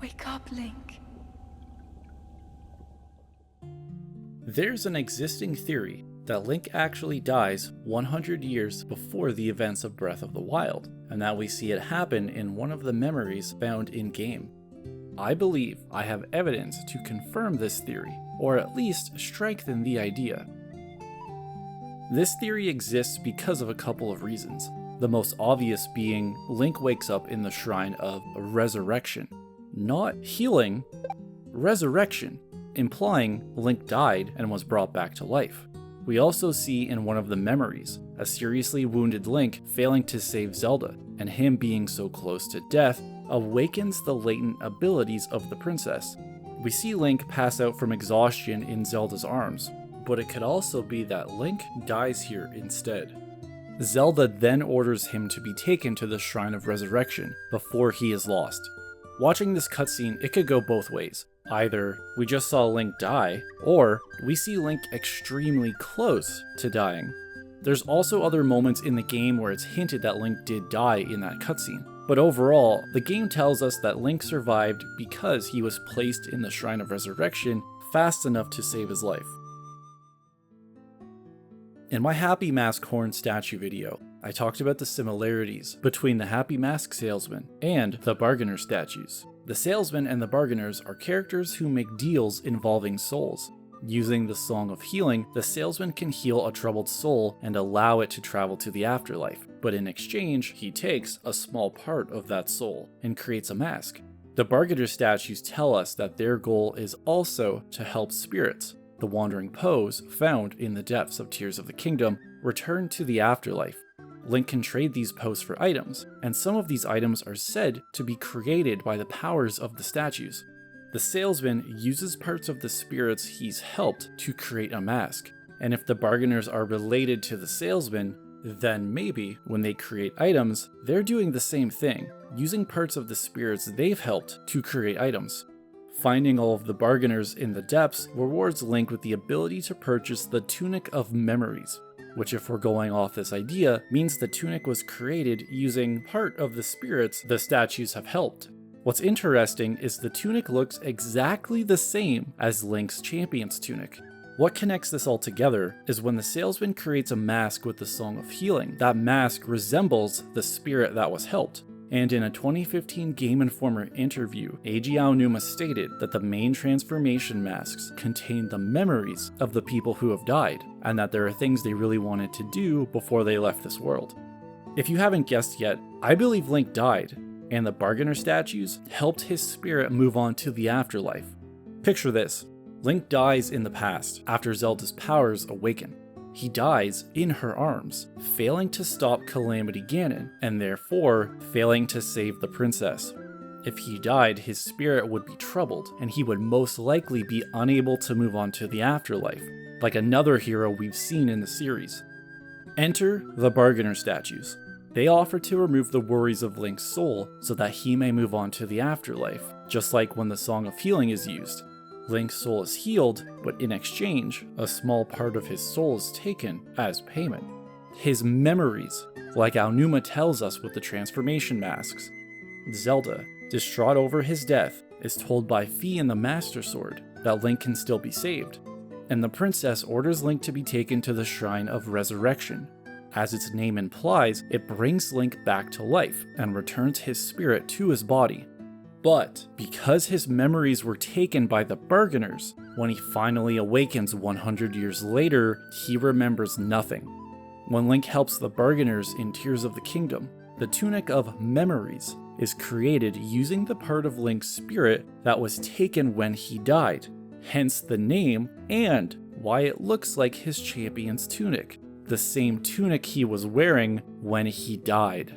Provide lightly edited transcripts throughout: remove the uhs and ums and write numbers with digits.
Wake up, Link. There's an existing theory that Link actually dies 100 years before the events of Breath of the Wild, and that we see it happen in one of the memories found in-game. I believe I have evidence to confirm this theory, or at least strengthen the idea. This theory exists because of a couple of reasons, the most obvious being Link wakes up in the Shrine of Resurrection. Not healing, resurrection, implying Link died and was brought back to life. We also see in one of the memories a seriously wounded Link failing to save Zelda, and him being so close to death awakens the latent abilities of the princess. We see Link pass out from exhaustion in Zelda's arms, but it could also be that Link dies here instead. Zelda then orders him to be taken to the Shrine of Resurrection before he is lost. Watching this cutscene, it could go both ways. Either we just saw Link die, or we see Link extremely close to dying. There's also other moments in the game where it's hinted that Link did die in that cutscene. But overall, the game tells us that Link survived because he was placed in the Shrine of Resurrection fast enough to save his life. In my Happy Mask Horn statue video, I talked about the similarities between the Happy Mask salesman and the bargainer statues. The salesman and the bargainers are characters who make deals involving souls. Using the Song of Healing, the salesman can heal a troubled soul and allow it to travel to the afterlife, but in exchange, he takes a small part of that soul and creates a mask. The bargainer statues tell us that their goal is also to help spirits, the wandering Poes found in the depths of Tears of the Kingdom, return to the afterlife. Link can trade these Poes for items, and some of these items are said to be created by the powers of the statues. The salesman uses parts of the spirits he's helped to create a mask, and if the bargainers are related to the salesman, then maybe when they create items, they're doing the same thing, using parts of the spirits they've helped to create items. Finding all of the bargainers in the depths rewards Link with the ability to purchase the Tunic of Memories, which, if we're going off this idea, means the tunic was created using part of the spirits the statues have helped. What's interesting is the tunic looks exactly the same as Link's champion's tunic. What connects this all together is when the salesman creates a mask with the Song of Healing, that mask resembles the spirit that was helped. And in a 2015 Game Informer interview, Eiji Aonuma stated that the main transformation masks contain the memories of the people who have died, and that there are things they really wanted to do before they left this world. If you haven't guessed yet, I believe Link died, and the bargainer statues helped his spirit move on to the afterlife. Picture this: Link dies in the past after Zelda's powers awaken. He dies in her arms, failing to stop Calamity Ganon, and therefore failing to save the princess. If he died, his spirit would be troubled, and he would most likely be unable to move on to the afterlife, like another hero we've seen in the series. Enter the bargainer statues. They offer to remove the worries of Link's soul so that he may move on to the afterlife, just like when the Song of Healing is used. Link's soul is healed, but in exchange, a small part of his soul is taken as payment. His memories, like Aonuma tells us with the transformation masks. Zelda, distraught over his death, is told by Fi and the Master Sword that Link can still be saved, and the princess orders Link to be taken to the Shrine of Resurrection. As its name implies, it brings Link back to life and returns his spirit to his body. But because his memories were taken by the bargainers, when he finally awakens 100 years later, he remembers nothing. When Link helps the bargainers in Tears of the Kingdom, the Tunic of Memories is created using the part of Link's spirit that was taken when he died, hence the name and why it looks like his champion's tunic, the same tunic he was wearing when he died.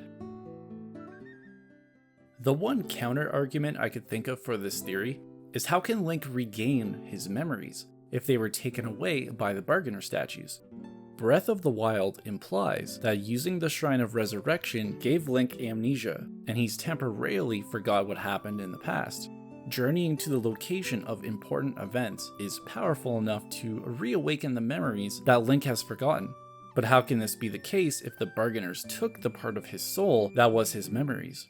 The one counter-argument I could think of for this theory is how can Link regain his memories if they were taken away by the bargainer statues? Breath of the Wild implies that using the Shrine of Resurrection gave Link amnesia, and he's temporarily forgot what happened in the past. Journeying to the location of important events is powerful enough to reawaken the memories that Link has forgotten. But how can this be the case if the bargainers took the part of his soul that was his memories?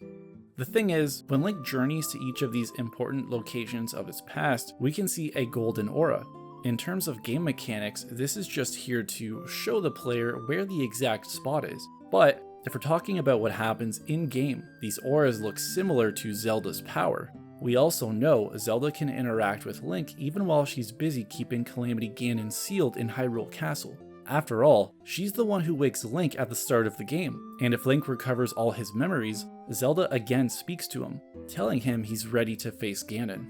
The thing is, when Link journeys to each of these important locations of his past, we can see a golden aura. In terms of game mechanics, this is just here to show the player where the exact spot is. But if we're talking about what happens in-game, these auras look similar to Zelda's power. We also know Zelda can interact with Link even while she's busy keeping Calamity Ganon sealed in Hyrule Castle. After all, she's the one who wakes Link at the start of the game, and if Link recovers all his memories, Zelda again speaks to him, telling him he's ready to face Ganon.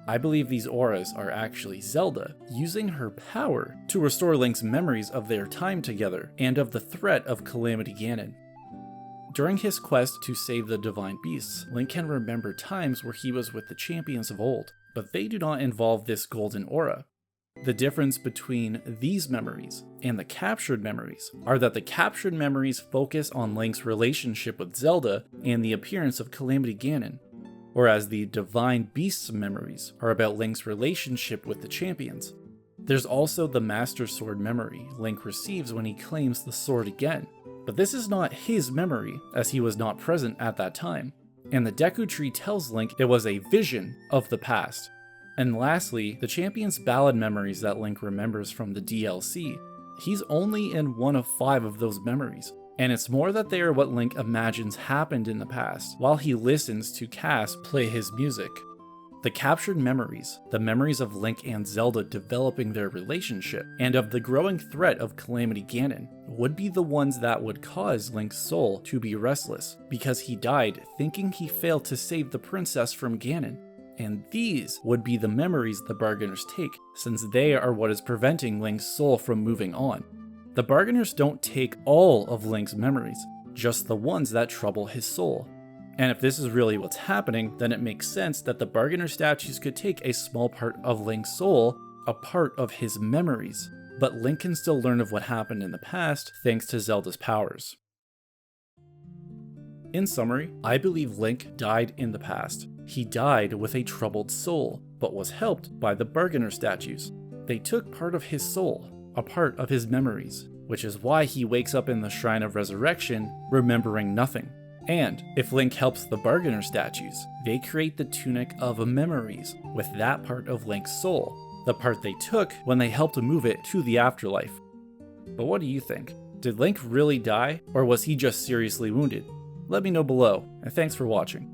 I believe these auras are actually Zelda using her power to restore Link's memories of their time together and of the threat of Calamity Ganon. During his quest to save the Divine Beasts, Link can remember times where he was with the champions of old, but they do not involve this golden aura. The difference between these memories and the captured memories are that the captured memories focus on Link's relationship with Zelda and the appearance of Calamity Ganon, whereas the Divine Beasts memories are about Link's relationship with the champions. There's also the Master Sword memory Link receives when he claims the sword again, but this is not his memory as he was not present at that time, and the Deku Tree tells Link it was a vision of the past. And lastly, the champion's ballad memories that Link remembers from the DLC. He's only in one of 5 of those memories, and it's more that they are what Link imagines happened in the past while he listens to Cass play his music. The captured memories, the memories of Link and Zelda developing their relationship, and of the growing threat of Calamity Ganon, would be the ones that would cause Link's soul to be restless, because he died thinking he failed to save the princess from Ganon. And these would be the memories the Bargainers take, since they are what is preventing Link's soul from moving on. The Bargainers don't take all of Link's memories, just the ones that trouble his soul. And if this is really what's happening, then it makes sense that the Bargainer statues could take a small part of Link's soul, a part of his memories, but Link can still learn of what happened in the past thanks to Zelda's powers. In summary, I believe Link died in the past. He died with a troubled soul, but was helped by the Bargainer statues. They took part of his soul, a part of his memories, which is why he wakes up in the Shrine of Resurrection, remembering nothing. And if Link helps the Bargainer statues, they create the Tunic of Memories with that part of Link's soul, the part they took when they helped move it to the afterlife. But what do you think? Did Link really die, or was he just seriously wounded? Let me know below, and thanks for watching.